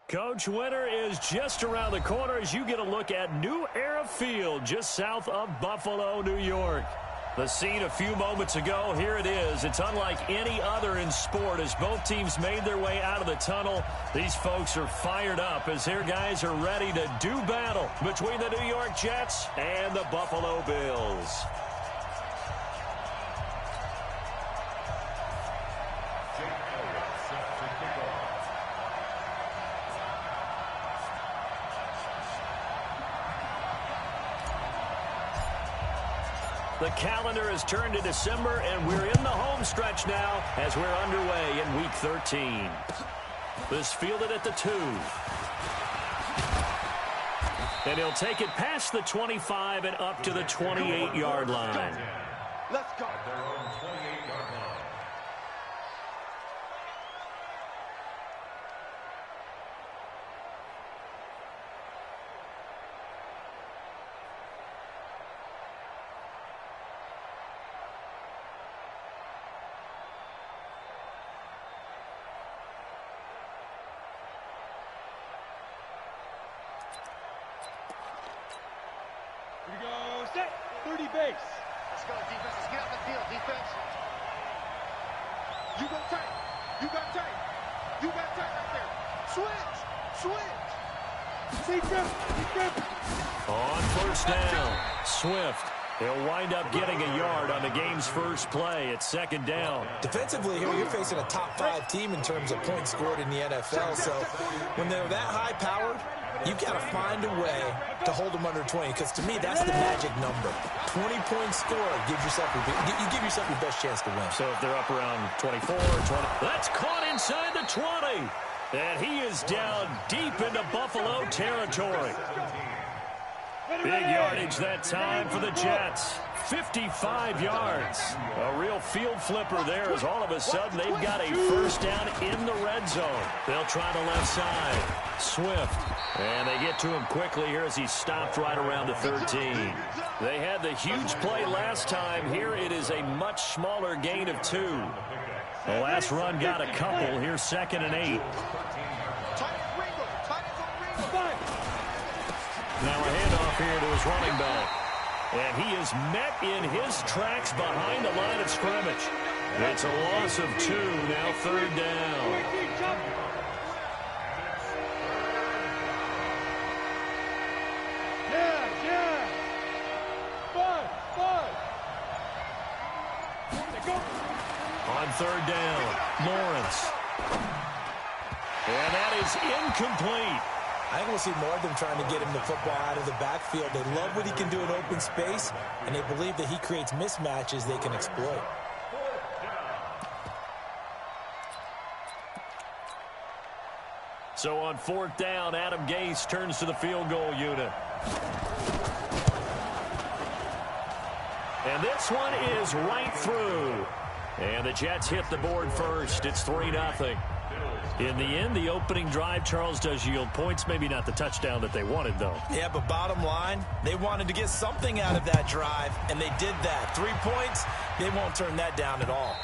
Coach, winter is just around the corner as you get a look at New Era Field just south of Buffalo, New York. The scene a few moments ago, here it is. It's unlike any other in sport as both teams made their way out of the tunnel. These folks are fired up as their guys are ready to do battle between the New York Jets and the Buffalo Bills. The calendar has turned to December, and we're in the home stretch now as we're underway in Week 13. This fielded at the 2. And he'll take it past the 25 and up to the 28-yard line. Let's go. Here we go, set, 30 base. Let's go, defense. Let's get out the field, defense. You go tight. You got tight. You got tight right there. Switch. Switch. Defense. On first down, Swift. He'll wind up getting a yard on the game's first play at second down. Defensively here, you're facing a top-5 team in terms of points scored in the NFL. So when they're that high-powered, you got to find a way to hold them under 20, because to me, that's the magic number. 20-point score gives yourself you give yourself your best chance to win. So if they're up around 24 or 20, that's caught inside the 20. And he is down deep into Buffalo territory. Big yardage that time for the Jets. 55 yards. A real field flipper there as all of a sudden they've got a first down in the red zone. They'll try the left side. Swift. And they get to him quickly here as he stopped right around the 13. They had the huge play last time. Here it is a much smaller gain of 2. The last run got a couple. Here's 2nd and 8. Now a handoff here to his running back. And he is met in his tracks behind the line of scrimmage. It's a loss of 2, now 3rd down. Yeah. 5. On 3rd down, Lawrence. And that is incomplete. I think we'll see more of them trying to get him the football out of the backfield. They love what he can do in open space, and they believe that he creates mismatches they can exploit. So on 4th down, Adam Gase turns to the field goal unit. And this one is right through. And the Jets hit the board first. It's 3-0. In the end, the opening drive, Charles, does yield points. Maybe not the touchdown that they wanted, though. Yeah, but bottom line, they wanted to get something out of that drive, and they did that. 3 points, they won't turn that down at all.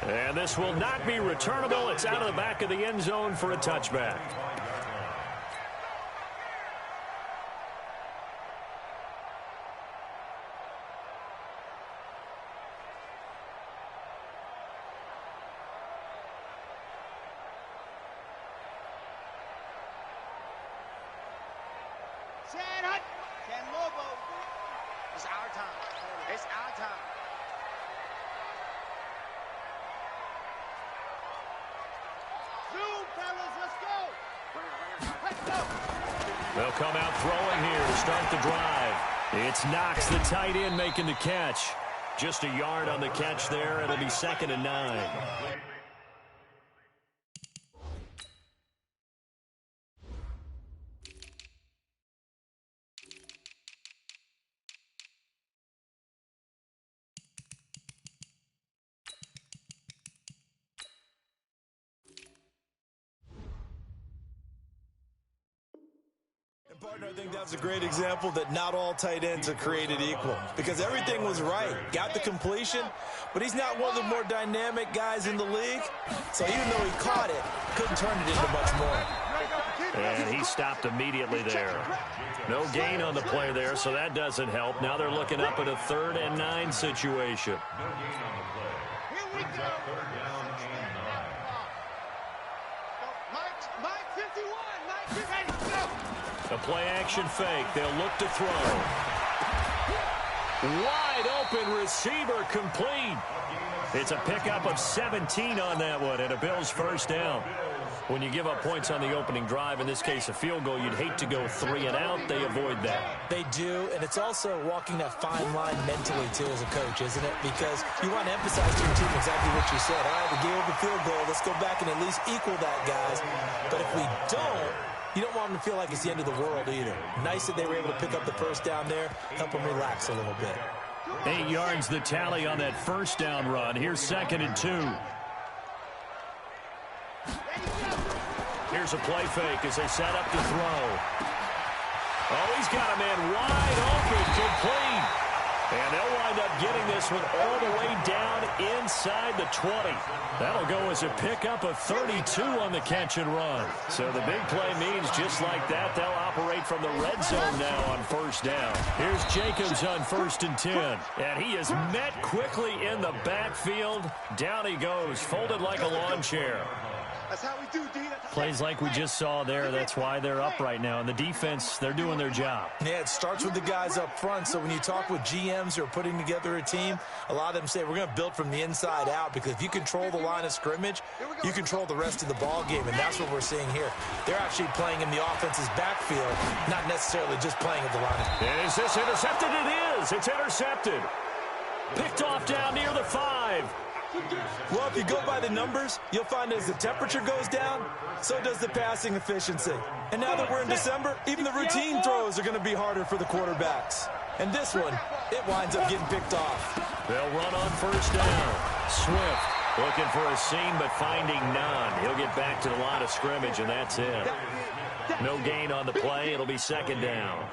And this will not be returnable. It's out of the back of the end zone for a touchback. It's our time. It's our time. Zoom, fellas, let's go. They'll come out throwing here to start the drive. It's Knox, the tight end, making the catch. Just a yard on the catch there. It'll be 2nd and 9. I think that was a great example that not all tight ends are created equal because everything was right. Got the completion, but he's not one of the more dynamic guys in the league. So even though he caught it, couldn't turn it into much more. And he stopped immediately there. No gain on the play there, so that doesn't help. Now they're looking up at a 3rd and 9 situation. Here we go. Mike 51. Mike 51. A play-action fake. They'll look to throw. Wide open receiver complete. It's a pickup of 17 on that one and a Bills first down. When you give up points on the opening drive, in this case a field goal, you'd hate to go 3 and out. They avoid that. They do, and it's also walking that fine line mentally, too, as a coach, isn't it? Because you want to emphasize to your team exactly what you said. All right, we gave up a field goal. Let's go back and at least equal that, guys. But if we don't, you don't want them to feel like it's the end of the world either. Nice that they were able to pick up the first down there, help them relax a little bit. 8 yards the tally on that first down run. Here's 2nd and 2. Here's a play fake as they set up to throw. Oh, he's got a man wide open, complete. And they'll wind up getting this one all the way down inside the 20. That'll go as a pickup of 32 on the catch and run. So the big play means just like that, they'll operate from the red zone now on first down. Here's Jacobs on 1st and 10. And he is met quickly in the backfield. Down he goes, folded like a lawn chair. That's how we do, D. Plays like we just saw there. That's why they're up right now. And the defense, they're doing their job. Yeah, it starts with the guys up front. So when you talk with GMs who are putting together a team, a lot of them say we're going to build from the inside out because if you control the line of scrimmage, you control the rest of the ball game, and that's what we're seeing here. They're actually playing in the offense's backfield, not necessarily just playing at the line. And is this intercepted? It is. It's intercepted. Picked off down near the 5. Well, if you go by the numbers, you'll find as the temperature goes down, so does the passing efficiency. And now that we're in December, even the routine throws are going to be harder for the quarterbacks. And this one, it winds up getting picked off. They'll run on first down. Swift looking for a seam, but finding none. He'll get back to the line of scrimmage, and that's it. No gain on the play. It'll be 2nd down.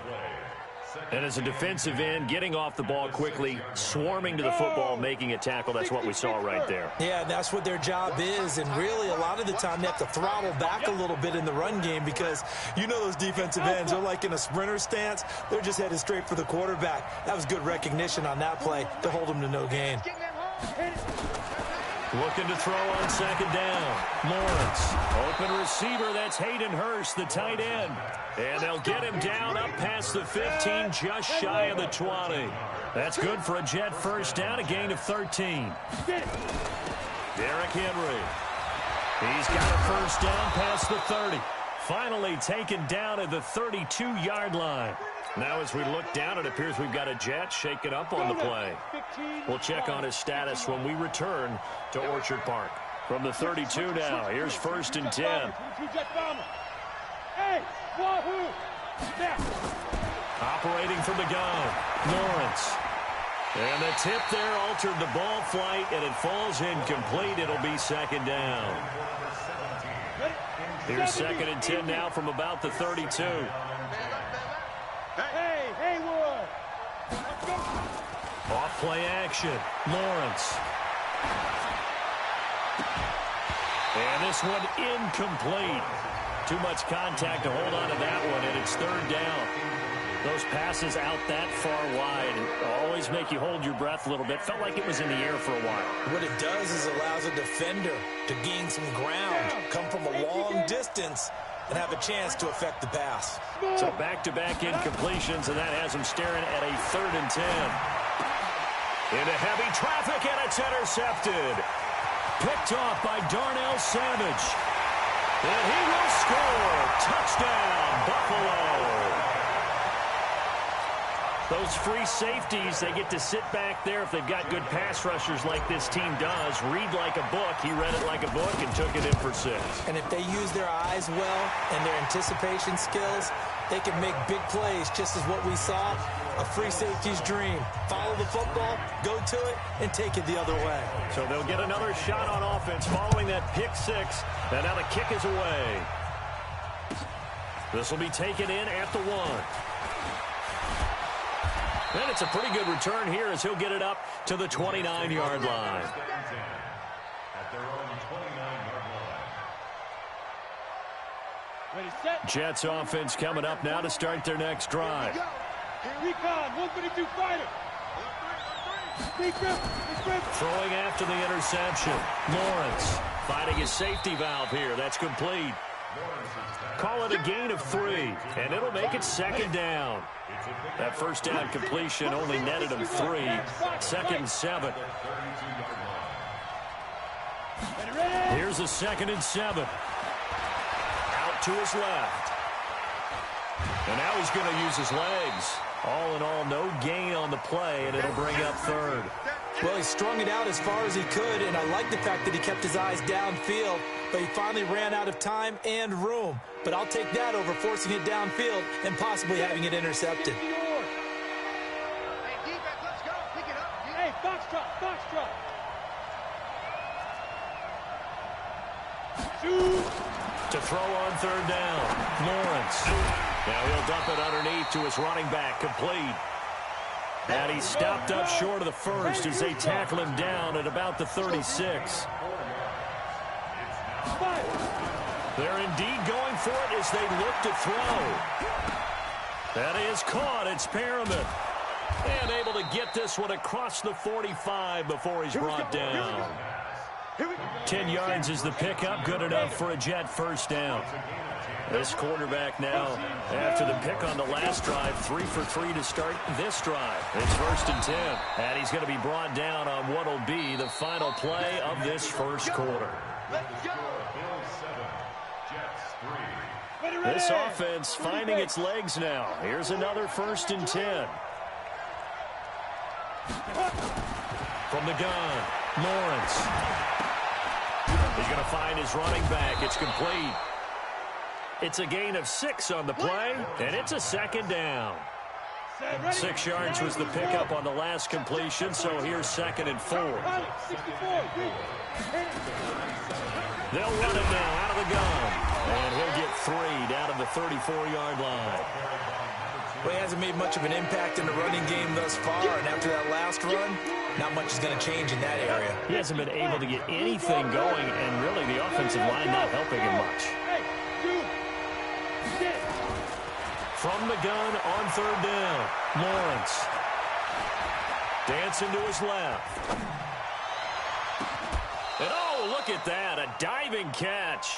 And as a defensive end, getting off the ball quickly, swarming to the football, making a tackle, that's what we saw right there. Yeah, that's what their job is, and really a lot of the time they have to throttle back a little bit in the run game because you know those defensive ends are like in a sprinter stance. They're just headed straight for the quarterback. That was good recognition on that play to hold them to no gain. Looking to throw on 2nd down. Lawrence, open receiver, that's Hayden Hurst, the tight end. And they'll get him down up past the 15, just shy of the 20. That's good for a Jet first down, a gain of 13. Derrick Henry. He's got a first down past the 30. Finally taken down at the 32-yard line. Now as we look down, it appears we've got a Jet shaken up on the play. We'll check on his status when we return to Orchard Park. From the 32 now, here's 1st and 10. Operating from the gun, Lawrence. And the tip there altered the ball flight, and it falls incomplete. It'll be 2nd down. Here's 2nd and 10 now from about the 32. Hey, Haywood! Off play action, Lawrence. And this one incomplete. Too much contact to hold on to that one, and it's 3rd down. Those passes out that far wide always make you hold your breath a little bit. Felt like it was in the air for a while. What it does is allows a defender to gain some ground, come from a long distance, and have a chance to affect the pass. So back-to-back incompletions, and that has him staring at a 3rd and 10. Into heavy traffic, and it's intercepted. Picked off by Darnell Savage. And he will score. Touchdown, Buffalo. Those free safeties, they get to sit back there if they've got good pass rushers like this team does. Read like a book. He read it like a book and took it in for 6. And if they use their eyes well and their anticipation skills, they can make big plays, just as what we saw, a free safety's dream. Follow the football, go to it, and take it the other way. So they'll get another shot on offense following that pick 6, and now the kick is away. This will be taken in at the 1. And it's a pretty good return here as he'll get it up to the 29-yard line. Jets offense coming up now to start their next drive. Recon, 132 fighter. Throwing after the interception. Lawrence finding his safety valve here. That's complete. Call it a gain of 3, and it'll make it 2nd down. That first down completion only netted him 3. 2nd and 7. Here's a 2nd and 7. Out to his left. And now he's going to use his legs. All in all, no gain on the play, and it'll bring up 3rd. Well, he strung it out as far as he could, and I like the fact that he kept his eyes downfield, but he finally ran out of time and room. But I'll take that over forcing it downfield and possibly having it intercepted. Hey, defense, let's go. Pick it up. Hey, foxtrot, foxtrot. Shoot. To throw on 3rd down. Lawrence. Now he'll dump it underneath to his running back. Complete. And he stopped up short of the first as they tackle him down at about the 36. They're indeed going for it as they look to throw. That is caught. It's Perriman. And able to get this one across the 45 before he's brought down. 10 yards is the pickup. Good enough for a Jet first down. This quarterback now, after the pick on the last drive, 3 for 3 to start this drive. It's 1st and 10. And he's going to be brought down on what will be the final play of this first quarter. This offense finding its legs now. Here's another 1st and 10. From the gun, Lawrence. He's going to find his running back. It's complete. It's a gain of 6 on the play, and it's a 2nd down. 6 yards was the pickup on the last completion, so here's 2nd and 4. They'll run it now out of the gun, and he'll get 3 down to the 34-yard line. Well, he hasn't made much of an impact in the running game thus far, and after that last run, not much is going to change in that area. He hasn't been able to get anything going, and really the offensive line not helping him much. From the gun on 3rd down, Lawrence. Dancing to his left. And oh, look at that, a diving catch.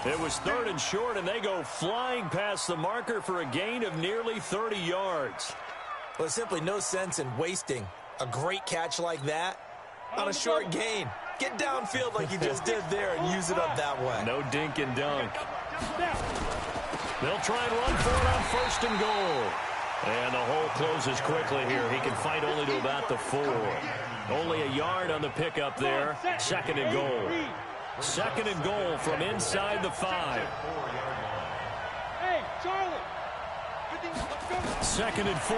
It was 3rd and short, and they go flying past the marker for a gain of nearly 30 yards. Well, there's simply no sense in wasting a great catch like that on a short gain. Get downfield like you just did there and use it up that way. No dink and dunk. They'll try and run for it on 1st and goal. And the hole closes quickly here. He can fight only to about the 4. Only a yard on the pickup there. 2nd and goal. 2nd and goal from inside the 5. Hey, Charlie. 2nd and 4.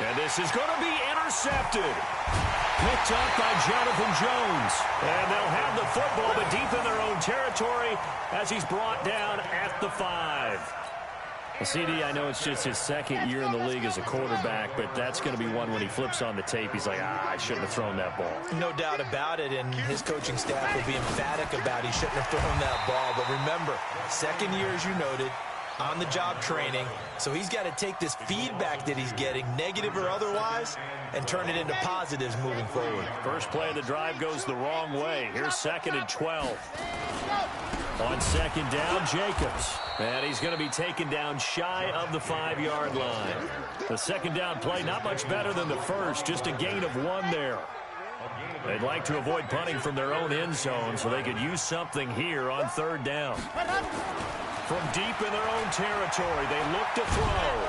And this is going to be intercepted. Picked up by Jonathan Jones. And they'll have the football, but deep in their own territory as he's brought down at the 5. Well, CD, I know it's just his 2nd year in the league as a quarterback, but that's going to be one when he flips on the tape. He's like, I shouldn't have thrown that ball. No doubt about it, and his coaching staff will be emphatic about he shouldn't have thrown that ball. But remember, 2nd year, as you noted, on-the-job training, so he's got to take this feedback that he's getting, negative or otherwise, and turn it into positives moving forward. First play of the drive goes the wrong way. Here's 2nd and 12. On 2nd down, Jacobs. And he's going to be taken down shy of the 5-yard line. The 2nd down play, not much better than the first, just a gain of 1 there. They'd like to avoid punting from their own end zone so they could use something here on 3rd down. From deep in their own territory, they look to throw.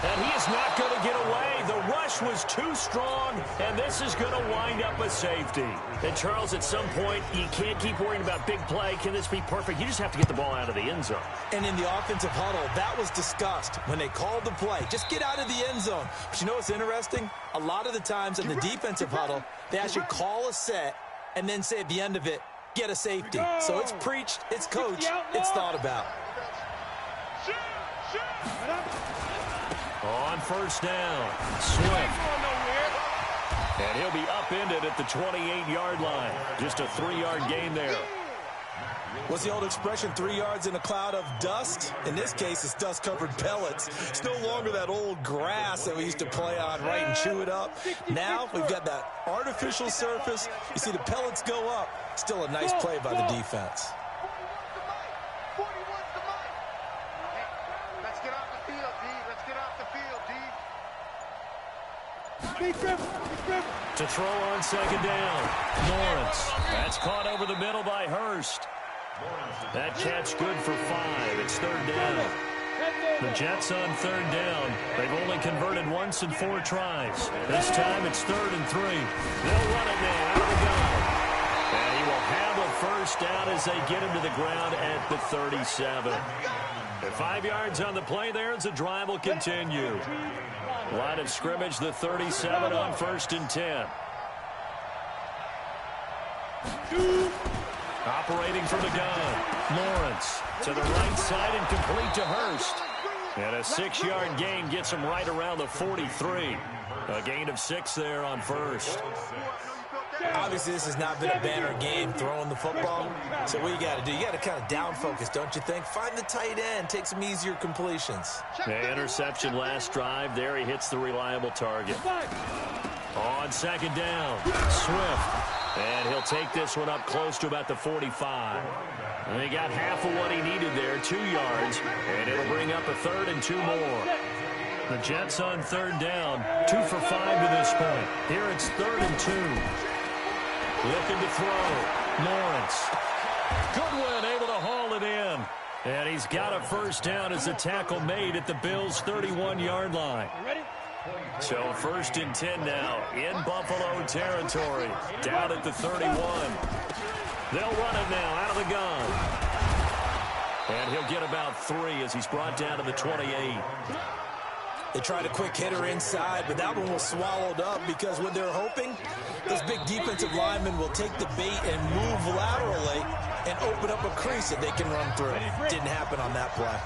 And he is not going to get away. The rush was too strong, and this is going to wind up a safety. And, Charles, at some point, you can't keep worrying about big play. Can this be perfect? You just have to get the ball out of the end zone. And in the offensive huddle, that was discussed when they called the play. Just get out of the end zone. But you know what's interesting? A lot of the times in the defensive huddle, they actually call a set and then say at the end of it, get a safety. So it's preached, it's coached, it's thought about. On first down, Swift. And he'll be upended at the 28-yard line. Just a 3-yard gain there. What's the old expression, 3 yards in a cloud of dust? In this case, it's dust-covered pellets. It's no longer that old grass that we used to play on, right, and chew it up. Now we've got that artificial surface. You see the pellets go up. Still a nice play by the defense. Let's get off the field, D. Let's get off the field, D. To throw on second down, Lawrence. That's caught over the middle by Hurst. That catch good for 5. It's third down. The Jets on third down. They've only converted once in 4 tries. This time it's 3rd and 3. They'll run it now out of the gun. And he will have a first down as they get him to the ground at the 37. At 5 yards on the play there as the drive will continue. Line of scrimmage, the 37 on 1st and 10. Operating from the gun, Lawrence to the right side and complete to Hurst. And a 6-yard gain gets him right around the 43. A gain of 6 there on first. Obviously, this has not been a banner game throwing the football. So what you got to do, you got to kind of down focus, don't you think? Find the tight end, take some easier completions. The interception last drive. There he hits the reliable target. On second down, Swift. And he'll take this one up close to about the 45. And he got half of what he needed there, 2 yards. And it'll bring up a 3rd and 2 more. The Jets on third down, 2 for 5 to this point. Here it's 3rd and 2. Looking to throw. Lawrence. Goodwin able to haul it in. And he's got a first down as the tackle made at the Bills' 31-yard line. So 1st and 10 now in Buffalo territory. Down at the 31. They'll run it now out of the gun. And he'll get about 3 as he's brought down to the 28. They tried a quick hitter inside, but that one was swallowed up because what they're hoping, this big defensive lineman will take the bait and move laterally and open up a crease that they can run through. Didn't happen on that play.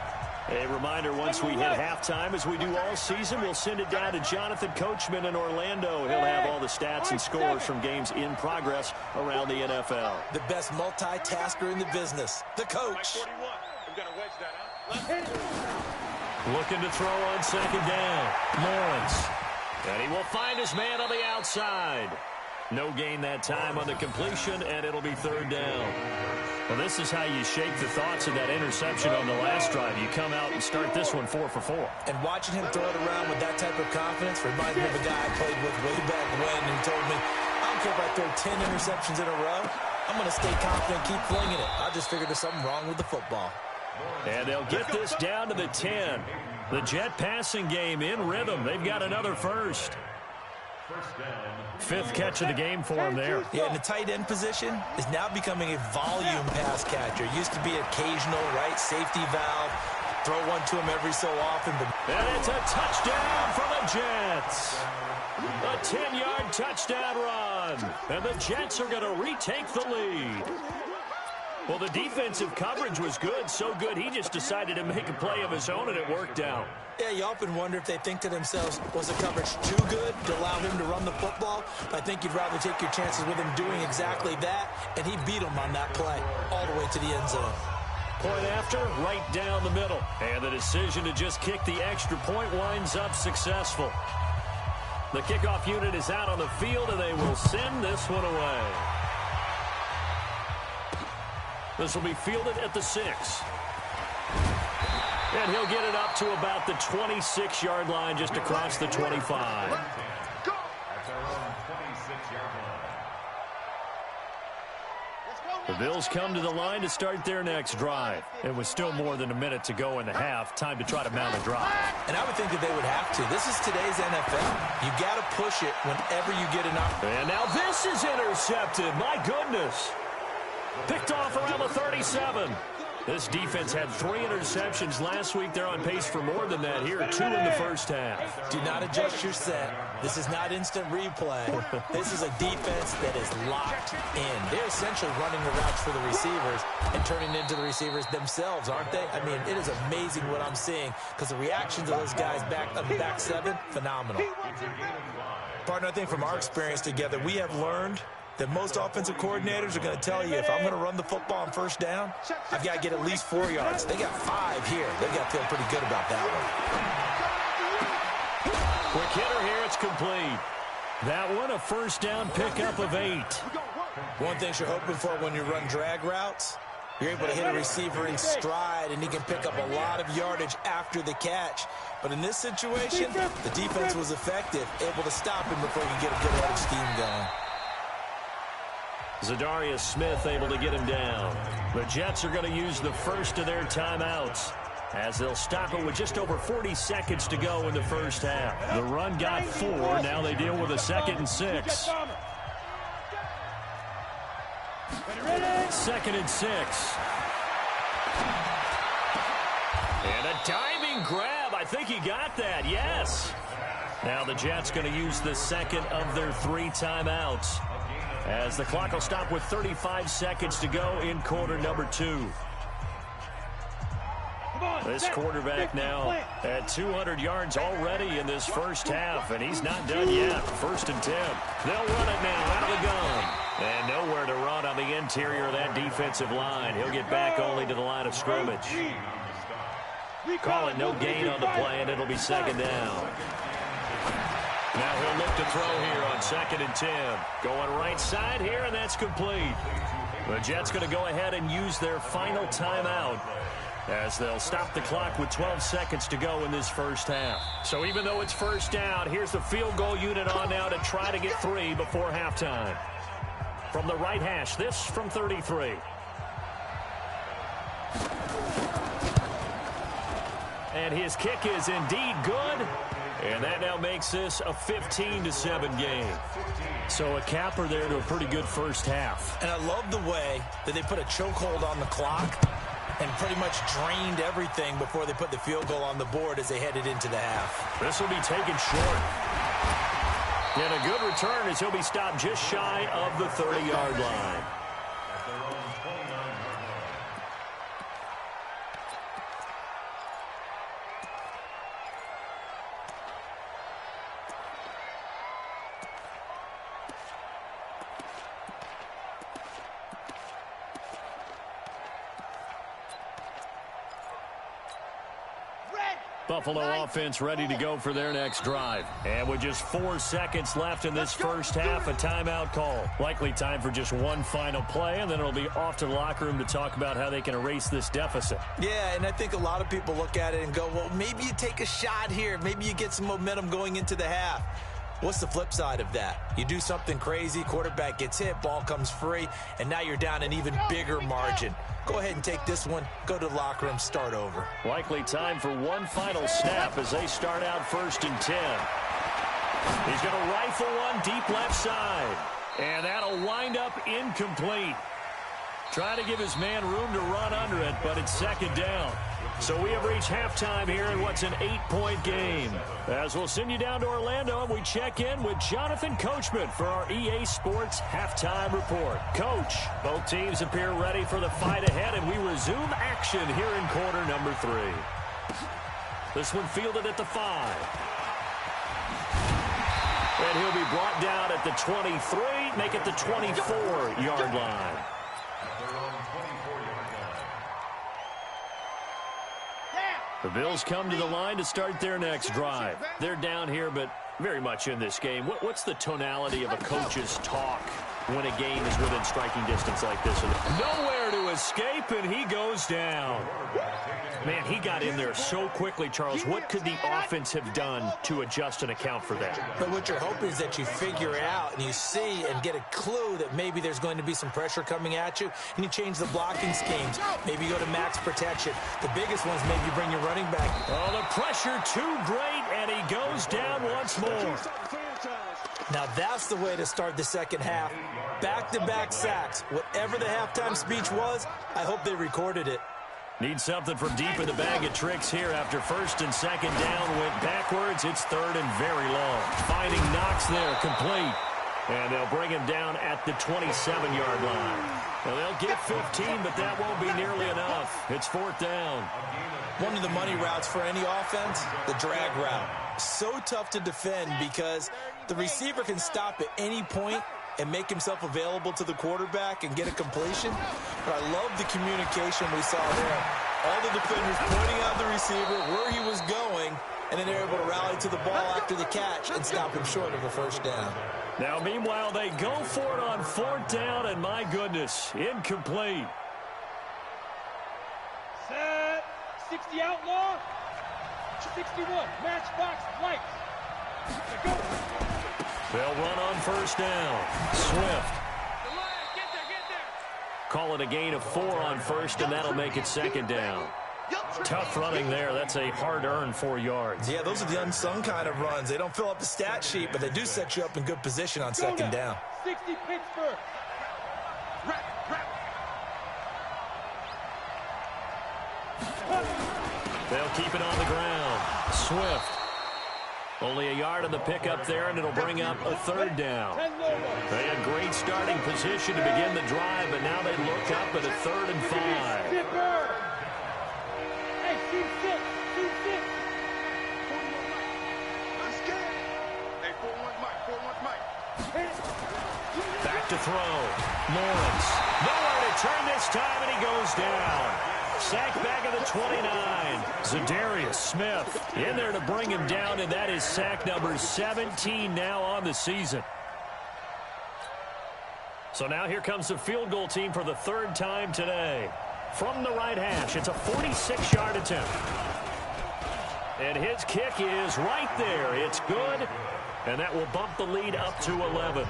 A reminder, once we hit halftime, as we do all season, we'll send it down to Jonathan Coachman in Orlando. He'll have all the stats and scores from games in progress around the NFL. The best multitasker in the business, the coach. Looking to throw on second down, Lawrence. And he will find his man on the outside. No gain that time on the completion, and it'll be 3rd down. Well, this is how you shake the thoughts of that interception on the last drive. You come out and start this one 4 for 4. And watching him throw it around with that type of confidence reminds me of a guy I played with way back when, and he told me, I don't care if I throw 10 interceptions in a row. I'm going to stay confident, keep flinging it. I just figured there's something wrong with the football. And they'll get this down to the 10. The Jet passing game in rhythm. They've got another first. 5th catch of the game for him there. Yeah, and the tight end position is now becoming a volume pass catcher. It used to be occasional, right, safety valve. Throw one to him every so often. But and it's a touchdown for the Jets. A 10-yard touchdown run. And the Jets are going to retake the lead. Well, the defensive coverage was good, so good he just decided to make a play of his own, and it worked out. Yeah, you often wonder if they think to themselves, was the coverage too good to allow him to run the football? I think you'd rather take your chances with him doing exactly that, and he beat him on that play all the way to the end zone. Point after, right down the middle. And the decision to just kick the extra point winds up successful. The kickoff unit is out on the field, and they will send this one away. This will be fielded at the 6. And he'll get it up to about the 26-yard line, just across the 25. The Bills come to the line to start their next drive. It was still more than a minute to go in the half. Time to try to mount a drive. And I would think that they would have to. This is today's NFL. You got to push it whenever you get an opportunity. And now this is intercepted. My goodness. Picked off around the 37. This defense had 3 interceptions last week. They're on pace for more than that here. 2 in the first half. Do not adjust your set. This is not instant replay. This is a defense that is locked in. They're essentially running the routes for the receivers and turning into the receivers themselves, aren't they? I mean, it is amazing what I'm seeing because the reactions of those guys back on the back 7, phenomenal. Partner, I think from our experience together, we have learned that most offensive coordinators are going to tell you, if I'm going to run the football on first down, I've got to get at least 4 yards. They got 5 here. They've got to feel pretty good about that one. Quick hitter here. It's complete. That one, a first down pickup of 8. One thing you're hoping for when you run drag routes, you're able to hit a receiver in stride, and he can pick up a lot of yardage after the catch. But in this situation, the defense was effective, able to stop him before he could get a good head of steam going. Zadarius Smith able to get him down. The Jets are going to use the first of their timeouts as they'll stop it with just over 40 seconds to go in the first half. The run got 4. Now they deal with a 2nd and 6. 2nd and 6. And a diving grab. I think he got that. Yes. Now the Jets going to use the second of their 3 timeouts, as the clock will stop with 35 seconds to go in quarter number 2. This quarterback now at 200 yards already in this first half, and he's not done yet. 1st and 10. They'll run it now out of the gun. And nowhere to run on the interior of that defensive line. He'll get back only to the line of scrimmage. Call it no gain on the play, and it'll be 2nd down. Now he'll look to throw here on 2nd and 10. Going right side here, and that's complete. The Jets going to go ahead and use their final timeout, as they'll stop the clock with 12 seconds to go in this first half. So even though it's first down, here's the field goal unit on now to try to get 3 before halftime. From the right hash, this from 33. And his kick is indeed good. And that now makes this a 15-7 game. So a capper there to a pretty good first half. And I love the way that they put a chokehold on the clock and pretty much drained everything before they put the field goal on the board as they headed into the half. This will be taken short. And a good return as he'll be stopped just shy of the 30-yard line. Buffalo offense ready to go for their next drive. And with just 4 seconds left in this first half, a timeout call. Likely time for just one final play, and then it'll be off to the locker room to talk about how they can erase this deficit. Yeah, and I think a lot of people look at it and go, well, maybe you take a shot here. Maybe you get some momentum going into the half. What's the flip side of that? You do something crazy, quarterback gets hit, ball comes free, and now you're down an even bigger margin. Go ahead and take this one, go to the locker room, start over. Likely time for one final snap as they start out 1st and 10. He's going to rifle one deep left side, and that'll wind up incomplete. Trying to give his man room to run under it, but it's 2nd down. So we have reached halftime here in what's an 8-point game. As we'll send you down to Orlando, and we check in with Jonathan Coachman for our EA Sports Halftime Report. Coach, both teams appear ready for the fight ahead, and we resume action here in quarter number 3. This one fielded at the 5. And he'll be brought down at the 23, make it the 24-yard line. The Bills come to the line to start their next drive. They're down here, but very much in this game. What's the tonality of a coach's talk when a game is within striking distance like this? Nowhere to escape, and he goes down. Man, he got in there so quickly, Charles. What could the offense have done to adjust and account for that? But what you're hoping is that you figure out and you see and get a clue that maybe there's going to be some pressure coming at you, and you change the blocking schemes. Maybe you go to max protection. The biggest ones, maybe you bring your running back. Oh, the pressure too great, and he goes down once more. Now that's the way to start the second half. Back-to-back sacks. Whatever the halftime speech was, I hope they recorded it. Need something from deep in the bag of tricks here after first and second down went backwards. It's third and very long. Finding Knox there, complete. And they'll bring him down at the 27-yard line. Well, they'll get 15, but that won't be nearly enough. It's fourth down. One of the money routes for any offense, the drag route. So tough to defend because the receiver can stop at any point and make himself available to the quarterback and get a completion. But I love the communication we saw there. All the defenders pointing out the receiver, where he was going, and then they're able to rally to the ball after the catch and stop him short of a first down. Now, meanwhile, they go for it on fourth down, and my goodness, incomplete. Set. 60 outlaw. 61. Matchbox lights. Go. They'll run on first down. Swift. Get there. Call it a gain of 4 on first, and that'll make it second down. Tough running there. That's a hard-earned 4 yards. Yeah, those are the unsung kind of runs. They don't fill up the stat sheet, but they do set you up in good position on second down. 60 Pittsburgh. They'll keep it on the ground. Swift. Only a yard on the pickup there, and it'll bring up a third down. They had great starting position to begin the drive, but now they look up at a 3rd and 5. Hey, team 6. Let's get it. Hey, 4-1 Mike. Back to throw. Lawrence. Nowhere to turn this time, and he goes down. Sack back of the 29. Zadarius Smith in there to bring him down, and that is sack number 17 now on the season. So now here comes the field goal team for the 3rd time today. From the right hash, it's a 46-yard attempt. And his kick is right there. It's good, and that will bump the lead up to 11.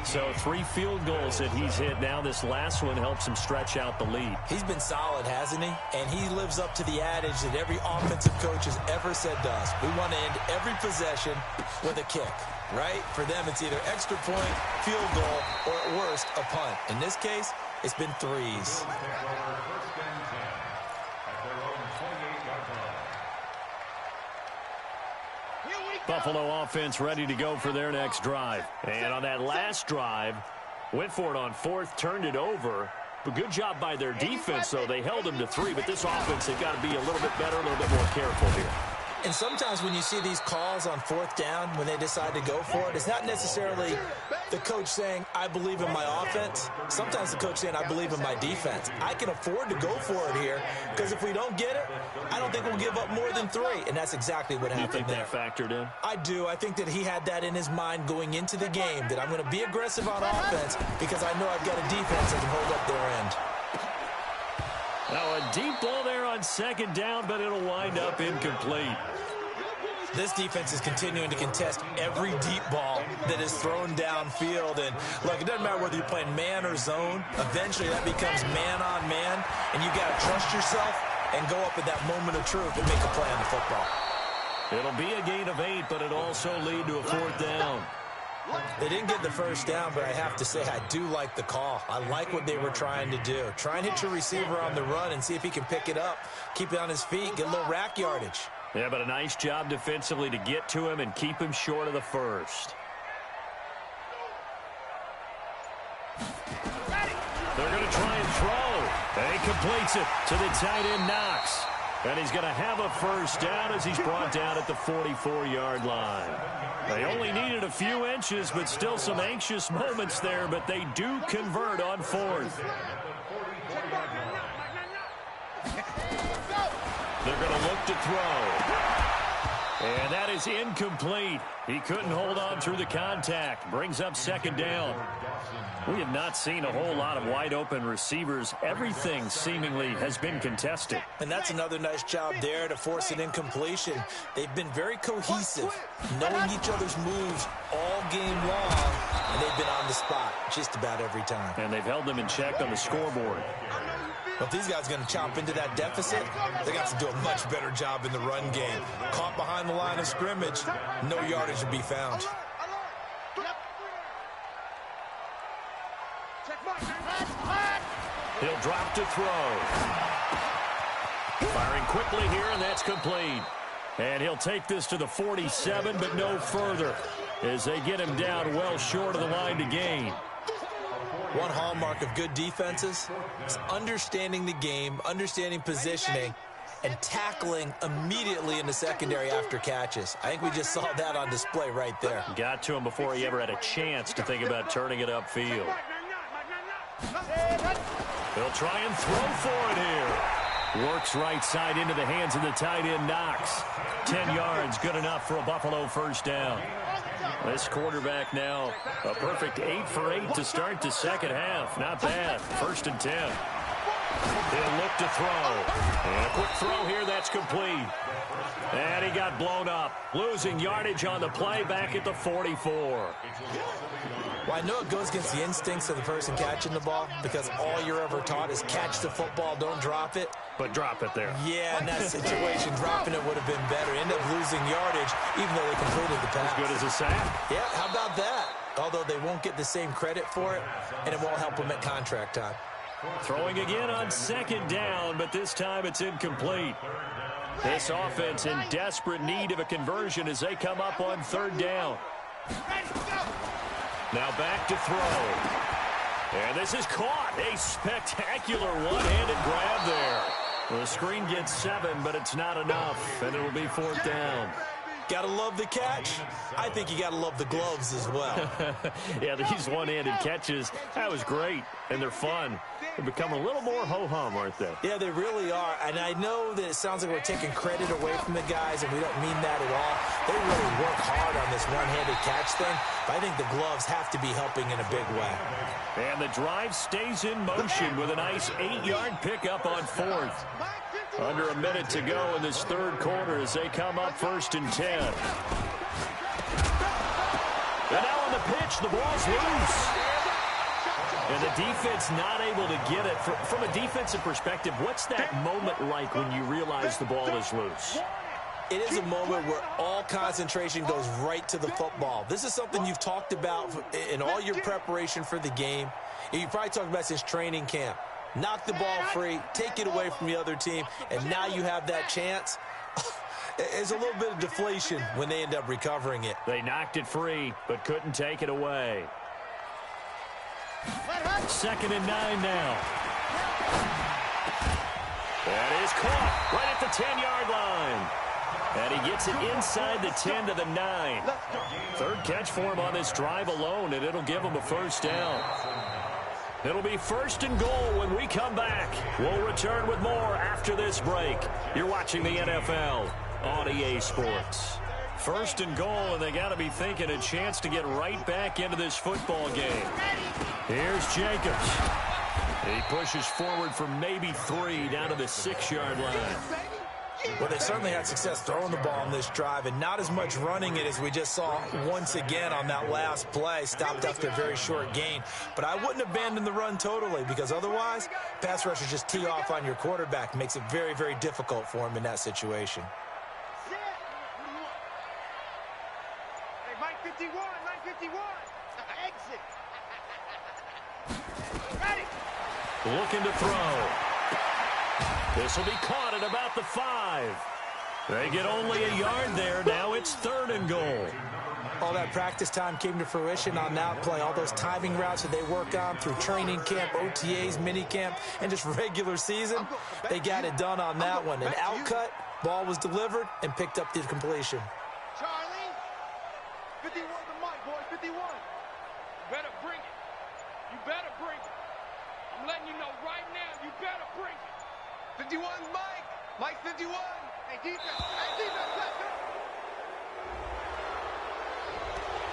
So 3 field goals that he's hit now. This last one helps him stretch out the lead. He's been solid, hasn't he? And he lives up to the adage that every offensive coach has ever said to us. We want to end every possession with a kick, right? For them, it's either extra point, field goal, or at worst, a punt. In this case, it's been 3s. Buffalo offense ready to go for their next drive. And on that last drive, went for it on 4th, turned it over. But good job by their defense, though. They held them to 3, but this offense, they've got to be a little bit better, a little bit more careful here. And sometimes when you see these calls on 4th down, when they decide to go for it, it's not necessarily the coach saying, I believe in my offense. Sometimes the coach saying, I believe in my defense. I can afford to go for it here because if we don't get it, I don't think we'll give up more than 3. And that's exactly what happened there. You think that factored in? I do. I think that he had that in his mind going into the game, that I'm going to be aggressive on offense because I know I've got a defense that can hold up their end. Now a deep ball there on second down, but it'll wind up incomplete. This defense is continuing to contest every deep ball that is thrown downfield. And, look, it doesn't matter whether you're playing man or zone. Eventually, that becomes man on man, and you've got to trust yourself and go up at that moment of truth and make a play on the football. It'll be a gain of 8, but it'll also lead to a 4th down. They didn't get the first down, but I have to say I do like the call. I like what they were trying to do. Try and hit your receiver on the run and see if he can pick it up, keep it on his feet, get a little rack yardage. Yeah, but a nice job defensively to get to him and keep him short of the first. They're going to try and throw. And he completes it to the tight end, Knox. And he's going to have a first down as he's brought down at the 44-yard line. They only needed a few inches, but still some anxious moments there, but they do convert on 4th. They're going to look to throw. And that is incomplete. He couldn't hold on through the contact. Brings up second down. We have not seen a whole lot of wide-open receivers. Everything seemingly has been contested. And that's another nice job there to force an incompletion. They've been very cohesive, knowing each other's moves all game long, and they've been on the spot just about every time. And they've held them in check on the scoreboard. But if these guys are going to chomp into that deficit, they got to do a much better job in the run game. Caught behind the line of scrimmage, no yardage to be found. He'll drop to throw. Firing quickly here, and that's complete. And he'll take this to the 47, but no further, as they get him down well short of the line to gain. One hallmark of good defenses is understanding the game, understanding positioning, and tackling immediately in the secondary after catches. I think we just saw that on display right there. Got to him before he ever had a chance to think about turning it upfield. They'll try and throw for it here. Works right side into the hands of the tight end, Knox. 10 yards, good enough for a Buffalo first down. This quarterback now a perfect 8 for 8 to start the second half. Not bad. 1st and 10. He'll look to throw. And a quick throw here, that's complete. And he got blown up. Losing yardage on the play back at the 44. Well, I know it goes against the instincts of the person catching the ball because all you're ever taught is catch the football, don't drop it. But drop it there. Yeah, in that situation, dropping it would have been better. End up losing yardage, even though they completed the pass. As good as a sack. Yeah, how about that? Although they won't get the same credit for it, and it won't help them at contract time. Throwing again on 2nd down, but this time it's incomplete. This offense in desperate need of a conversion as they come up on 3rd down. Now back to throw. And this is caught. A spectacular one-handed grab there. The screen gets 7, but it's not enough, and it'll be 4th down. Gotta love the catch. I think you gotta love the gloves as well. Yeah, these one-handed catches, that was great, and they're fun. They've become a little more ho-hum, aren't they? Yeah, they really are, and I know that it sounds like we're taking credit away from the guys, and we don't mean that at all. They really work hard on this one-handed catch thing, but I think the gloves have to be helping in a big way. And the drive stays in motion with a nice 8-yard pickup on 4th. Under a minute to go in this 3rd quarter as they come up 1st and 10. And now on the pitch, the ball's loose. And the defense not able to get it. From a defensive perspective, what's that moment like when you realize the ball is loose? It is a moment where all concentration goes right to the football. This is something you've talked about in all your preparation for the game. You probably talked about since training camp. Knock the ball free, take it away from the other team, and now you have that chance. There's a little bit of deflation when they end up recovering it. They knocked it free, but couldn't take it away. 2nd and 9 now. That is caught right at the 10-yard line. And he gets it inside the 10 to the 9. 3rd catch for him on this drive alone, and it'll give him a first down. It'll be 1st and goal when we come back. We'll return with more after this break. You're watching the NFL on EA Sports. 1st and goal, and they got to be thinking a chance to get right back into this football game. Here's Jacobs. He pushes forward for maybe 3 down to the 6-yard line. Well, they certainly had success throwing the ball on this drive, and not as much running it as we just saw once again on that last play. Stopped after a very short gain. But I wouldn't abandon the run totally, because otherwise, pass rushers just tee off on your quarterback. Makes it very, very difficult for him in that situation. Hey, Mike 51, Mike 51. Exit. Ready. Looking to throw. This will be caught at about the 5. They get only a yard there. Now it's 3rd and goal. All that practice time came to fruition on that play. All those timing routes that they work on through training camp, OTAs, minicamp, and just regular season, they got it done on that one. An outcut, ball was delivered, and picked up the completion. Charlie. 51 to Mike, boy. 51. You better bring it. You better bring it. I'm letting you know right now, you better bring it. 51, Mike. Mike 51. Hey, defense. Hey, defense. Let's go.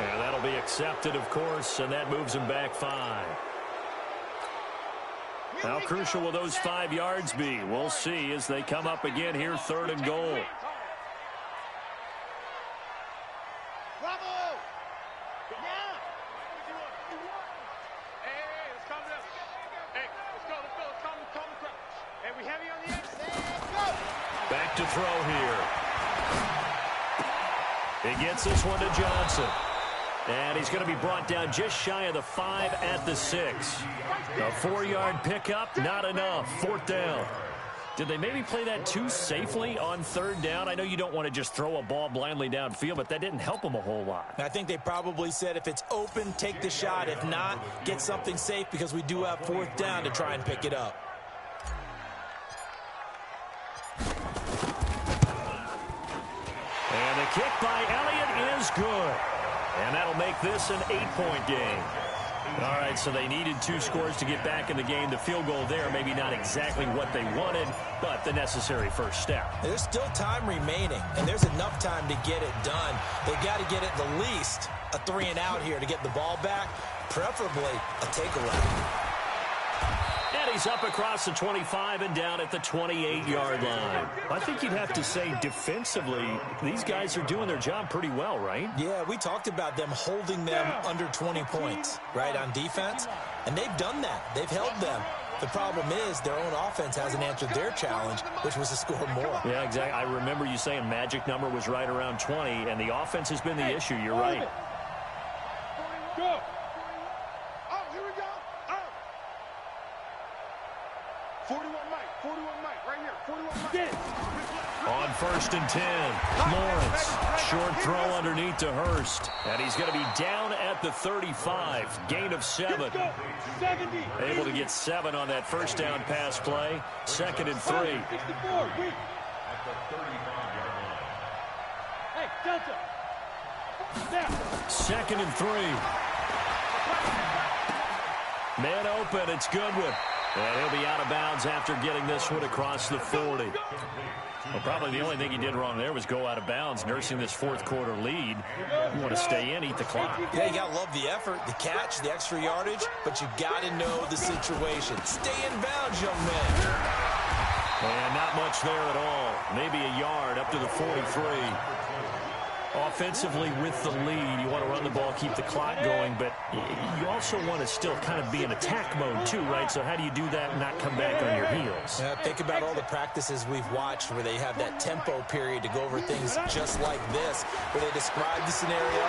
And that'll be accepted, of course, and that moves him back 5. How crucial will those 5 yards be? We'll see as they come up again here, 3rd and goal. Bravo. Get down. Hey, let's calm down. Hey, let's go. Calm the crowd. Hey, we heavy on the edge. Let's go. Back to throw here. He gets this one to Johnson. And he's going to be brought down just shy of the 5 at the 6. A 4-yard pickup, not enough. 4th down. Did they maybe play that too safely on third down? I know you don't want to just throw a ball blindly downfield, but that didn't help them a whole lot. I think they probably said if it's open, take the shot. If not, get something safe because we do have fourth down to try and pick it up. And the kick by Elliott is good. And that'll make this an 8-point game. All right, so they needed 2 scores to get back in the game. The field goal there, maybe not exactly what they wanted, but the necessary first step. There's still time remaining, and there's enough time to get it done. They've got to get at the least a 3-and-out here to get the ball back, preferably a takeaway. And he's up across the 25 and down at the 28-yard line. I think you'd have to say defensively, these guys are doing their job pretty well, right? Yeah, we talked about them holding them under 20 points, right, on defense. And they've done that. They've held them. The problem is their own offense hasn't answered their challenge, which was to score more. Yeah, exactly. I remember you saying magic number was right around 20, and the offense has been the issue. You're right. Go. Oh, here we go. Oh. 41 Mike, right here. 41 Mike. Get it. On 1st and 10, Lawrence, short throw underneath to Hurst, and he's going to be down at the 35, gain of 7. Let's go. 70. Able to get 7 on that first down pass play, 2nd and 3. 64. Weak. Hey, Delta. Snap. 2nd and 3. Man open, it's Goodwin. And he'll be out of bounds after getting this one across the 40. Well, probably the only thing he did wrong there was go out of bounds, nursing this fourth-quarter lead. You want to stay in, eat the clock. Yeah, you got to love the effort, the catch, the extra yardage, but you got to know the situation. Stay in bounds, young man. And not much there at all. Maybe a yard up to the 43. Offensively with the lead, you want to run the ball, keep the clock going, but you also want to still kind of be in attack mode too, right? So how do you do that and not come back on your heels? Yeah, think about all the practices we've watched where they have that tempo period to go over things just like this, where they describe the scenario,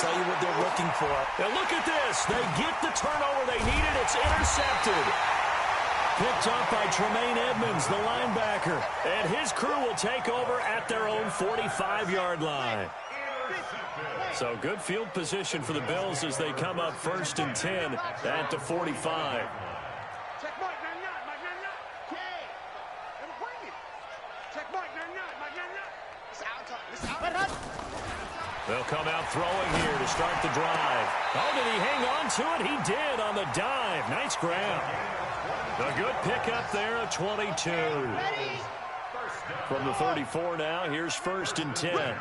tell you what they're looking for. Now look at this. They get the turnover they needed. It's intercepted. Picked up by Tremaine Edmonds, the linebacker. And his crew will take over at their own 45-yard line. So good field position for the Bills as they come up 1st and 10 at the 45. Check Mike, 99, Mike, 99. Okay. And bring it. Check Mike, 99, Mike, 99. It's out time. It's out time. They'll come out throwing here to start the drive. Oh, did he hang on to it? He did on the dive. Nice grab. A good pickup there at 22. From the 34 now, here's 1st and 10. Check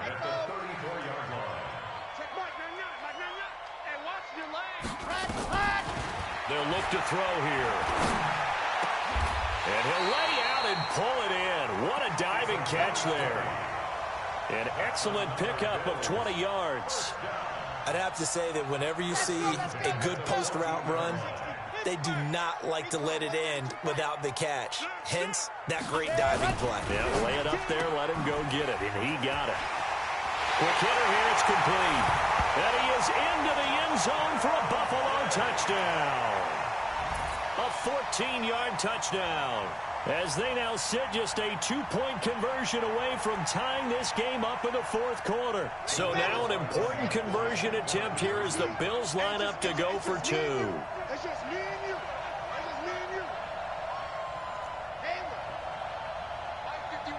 Mike, 99, Mike, 99. Hey, watch your legs. They'll look to throw here. And he'll lay out and pull it in. What a diving catch there. An excellent pickup of 20 yards. I'd have to say that whenever you see a good post route run, they do not like to let it end without the catch. Hence, that great diving play. Yeah, lay it up there, let him go get it, and he got it. Quick hitter here, it's complete. And he is into the end zone for a Buffalo touchdown. A 14-yard touchdown. As they now sit just a 2-point conversion away from tying this game up in the 4th quarter. So now an important conversion attempt here as the Bills line up to go for 2. It's just me and you. It's just me and you. Hayward. Mike 51.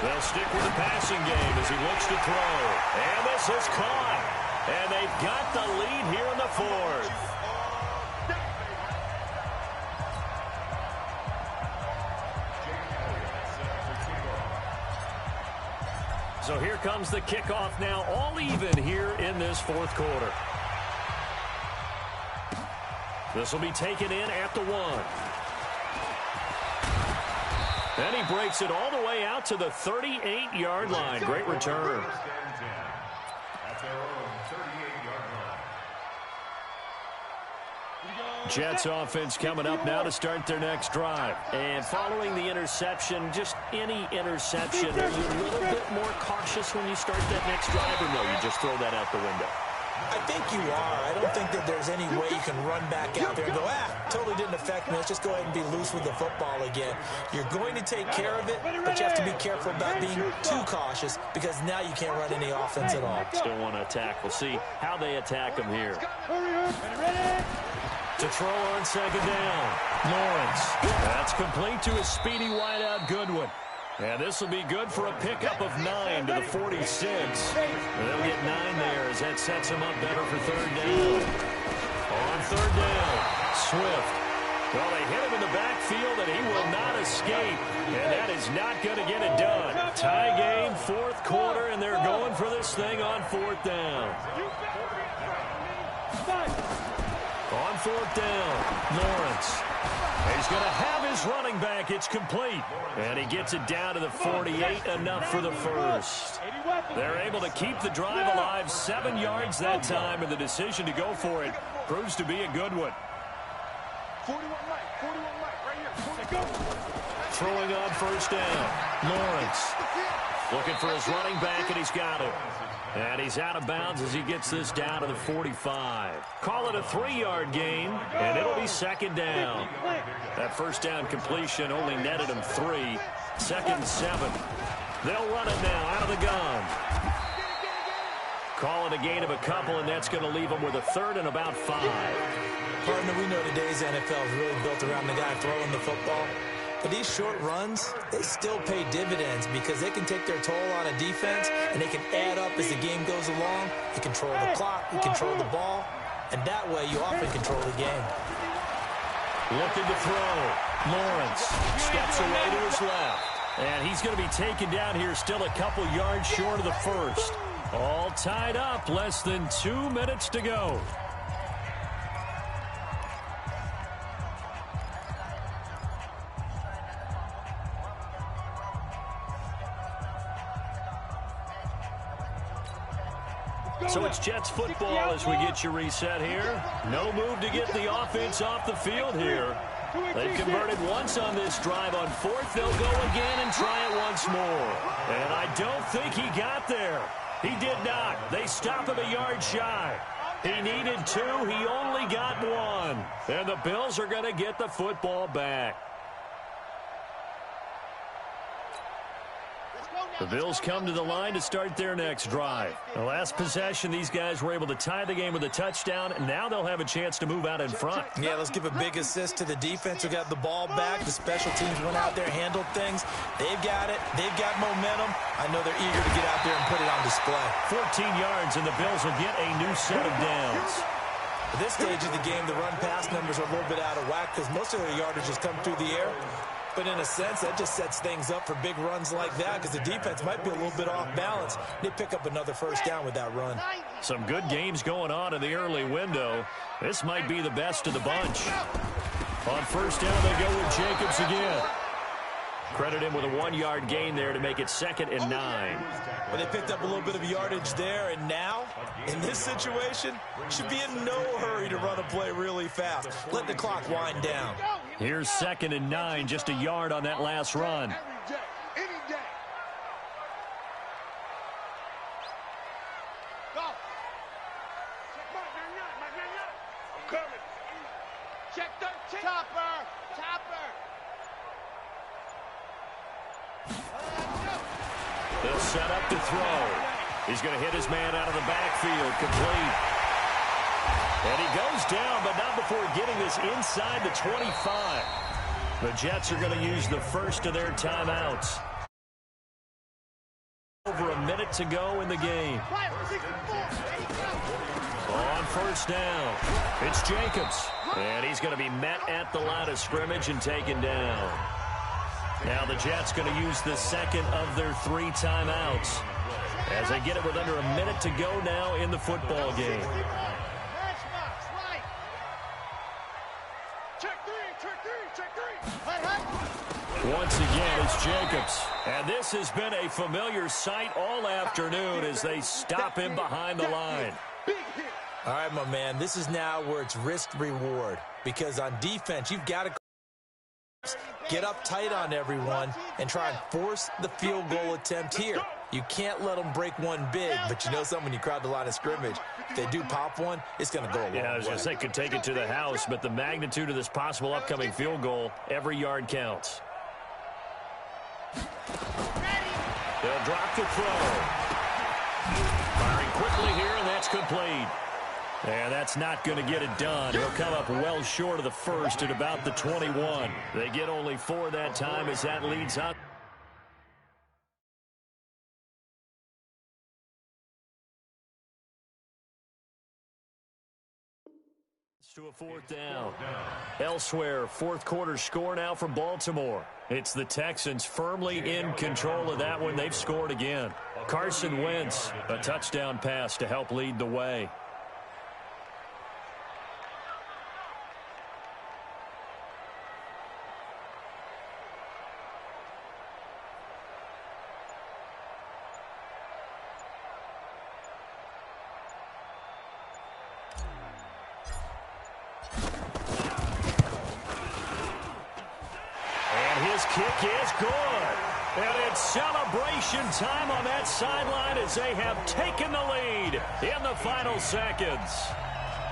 They'll stick with the passing game as he looks to throw. And this is caught. And they've got the lead here in the 4th. So here comes the kickoff now, all even here in this 4th quarter. This will be taken in at the 1. And he breaks it all the way out to the 38-yard line. Great return. Jets offense coming up now to start their next drive. And following the interception, just any interception, are you a little bit more cautious when you start that next drive, or no, you just throw that out the window? I think you are. I don't think that there's any way you can run back out there and go, totally didn't affect me. Let's just go ahead and be loose with the football again. You're going to take care of it, but you have to be careful about being too cautious because now you can't run any offense at all. Still want to attack. We'll see how they attack him here. To throw on second down. Lawrence. That's complete to a speedy wideout Goodwin. And this will be good for a pickup of 9 to the 46. They'll get 9 there as that sets him up better for third down. On third down, Swift. Well, they hit him in the backfield, and he will not escape. And that is not going to get it done. Tie game, fourth quarter, and they're going for this thing on fourth down. On fourth down, Lawrence. He's going to have his running back. It's complete. And he gets it down to the 48, enough for the first. They're able to keep the drive alive, 7 yards that time, and the decision to go for it proves to be a good one. 41 Mike, right here. Throwing on first down, Lawrence. Looking for his running back, and he's got him. And he's out of bounds as he gets this down to the 45. Call it a 3-yard gain, and it'll be second down. That first down completion only netted him 3. Second and 7. They'll run it now out of the gun. Call it a gain of a couple, and that's going to leave them with a third and about 5. Partner, we know today's NFL is really built around the guy throwing the football. But these short runs, they still pay dividends because they can take their toll on a defense and they can add up as the game goes along. You control the clock, you control the ball, and that way you often control the game. Looking to throw. Lawrence steps away to his left. And he's going to be taken down here still a couple yards short of the first. All tied up, less than 2 minutes to go. So it's Jets football as we get you reset here. No move to get the offense off the field here. They've converted once on this drive. On fourth, they'll go again and try it once more. And I don't think he got there. He did not. They stop him a yard shy. He needed 2. He only got 1. And the Bills are going to get the football back. The Bills come to the line to start their next drive. The last possession, these guys were able to tie the game with a touchdown, and now they'll have a chance to move out in front. Yeah, let's give a big assist to the defense who got the ball back. The special teams went out there, handled things. They've got it. They've got momentum. I know they're eager to get out there and put it on display. 14 yards, and the Bills will get a new set of downs. At this stage of the game, the run-pass numbers are a little bit out of whack because most of their yardage has come through the air. But in a sense, that just sets things up for big runs like that because the defense might be a little bit off balance. They pick up another first down with that run. Some good games going on in the early window. This might be the best of the bunch. On first down, they go with Jacobs again. Credit him with a 1-yard gain there to make it 2nd and 9. Well, they picked up a little bit of yardage there, and now, in this situation, should be in no hurry to run a play really fast. Let the clock wind down. Here's 2nd and 9, just a yard on that last run. Any day. Go. I'm coming. Check 13. Chopper. They'll set up to throw. He's going to hit his man out of the backfield, complete. And he goes down, but not before getting this inside the 25. The Jets are going to use the first of their timeouts. Over a minute to go in the game. On first down, it's Jacobs. And he's going to be met at the line of scrimmage and taken down. Now the Jets going to use the second of their 3 timeouts as they get it with under a minute to go now in the football game. Once again, it's Jacobs. And this has been a familiar sight all afternoon as they stop him behind the line. All right, my man, this is now where it's risk-reward because on defense, you've got to Get up tight on everyone and try and force the field goal attempt here. You can't let them break one big, but you know something, when you crowd the line of scrimmage, if they do pop one, it's going to go a long way. Yeah, I was going to say, could take it to the house, but the magnitude of this possible upcoming field goal, every yard counts. They'll drop the throw. Firing quickly here, and that's complete. And that's not going to get it done. He'll come up well short of the first at about the 21. They get only 4 that time as that leads up. To a 4th down. Elsewhere, fourth quarter score now for Baltimore. It's the Texans firmly in control of that one. They've scored again. Carson Wentz, a touchdown pass to help lead the way. Kick is good. And it's celebration time on that sideline as they have taken the lead in the final seconds.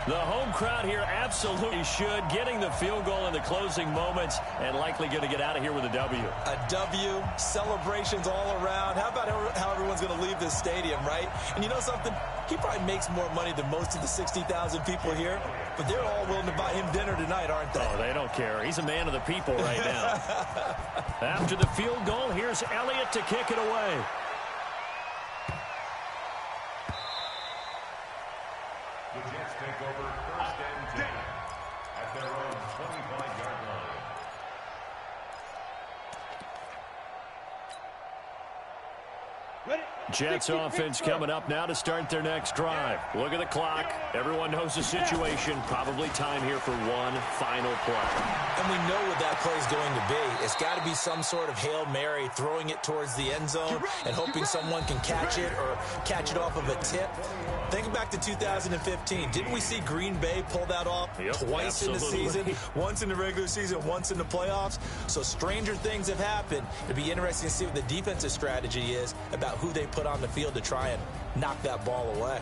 The home crowd here absolutely should, getting the field goal in the closing moments and likely going to get out of here with a W. A W, celebrations all around. How about how everyone's going to leave this stadium, right? And you know something? He probably makes more money than most of the 60,000 people here, but they're all willing to buy him dinner tonight, aren't they? Oh, they don't care. He's a man of the people right now. After the field goal, here's Elliott to kick it away. The Jets take over 1st and 10 at their own 25-yard line. Jets offense coming up now to start their next drive. Look at the clock. Everyone knows the situation. Probably time here for one final play. And we know what that play is going to be. It's got to be some sort of Hail Mary, throwing it towards the end zone and hoping someone can catch it or catch it off of a tip. Think back to 2015. Didn't we see Green Bay pull that off twice in the season? Once in the regular season, once in the playoffs. So stranger things have happened. It'll be interesting to see what the defensive strategy is about who they put on the field to try and knock that ball away.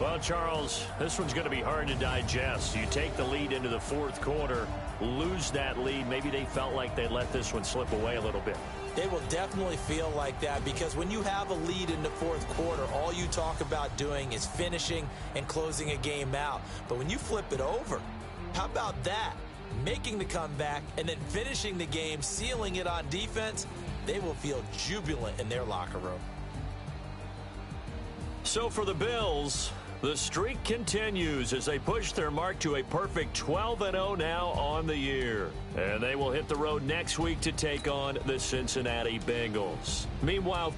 Well, Charles, this one's going to be hard to digest. You take the lead into the fourth quarter, lose that lead. Maybe they felt like they let this one slip away a little bit. They will definitely feel like that, because when you have a lead in the fourth quarter, all you talk about doing is finishing and closing a game out. But when you flip it over, how about that? Making the comeback and then finishing the game, sealing it on defense, they will feel jubilant in their locker room. So for the Bills, the streak continues as they push their mark to a perfect 12-0 now on the year. And they will hit the road next week to take on the Cincinnati Bengals. Meanwhile,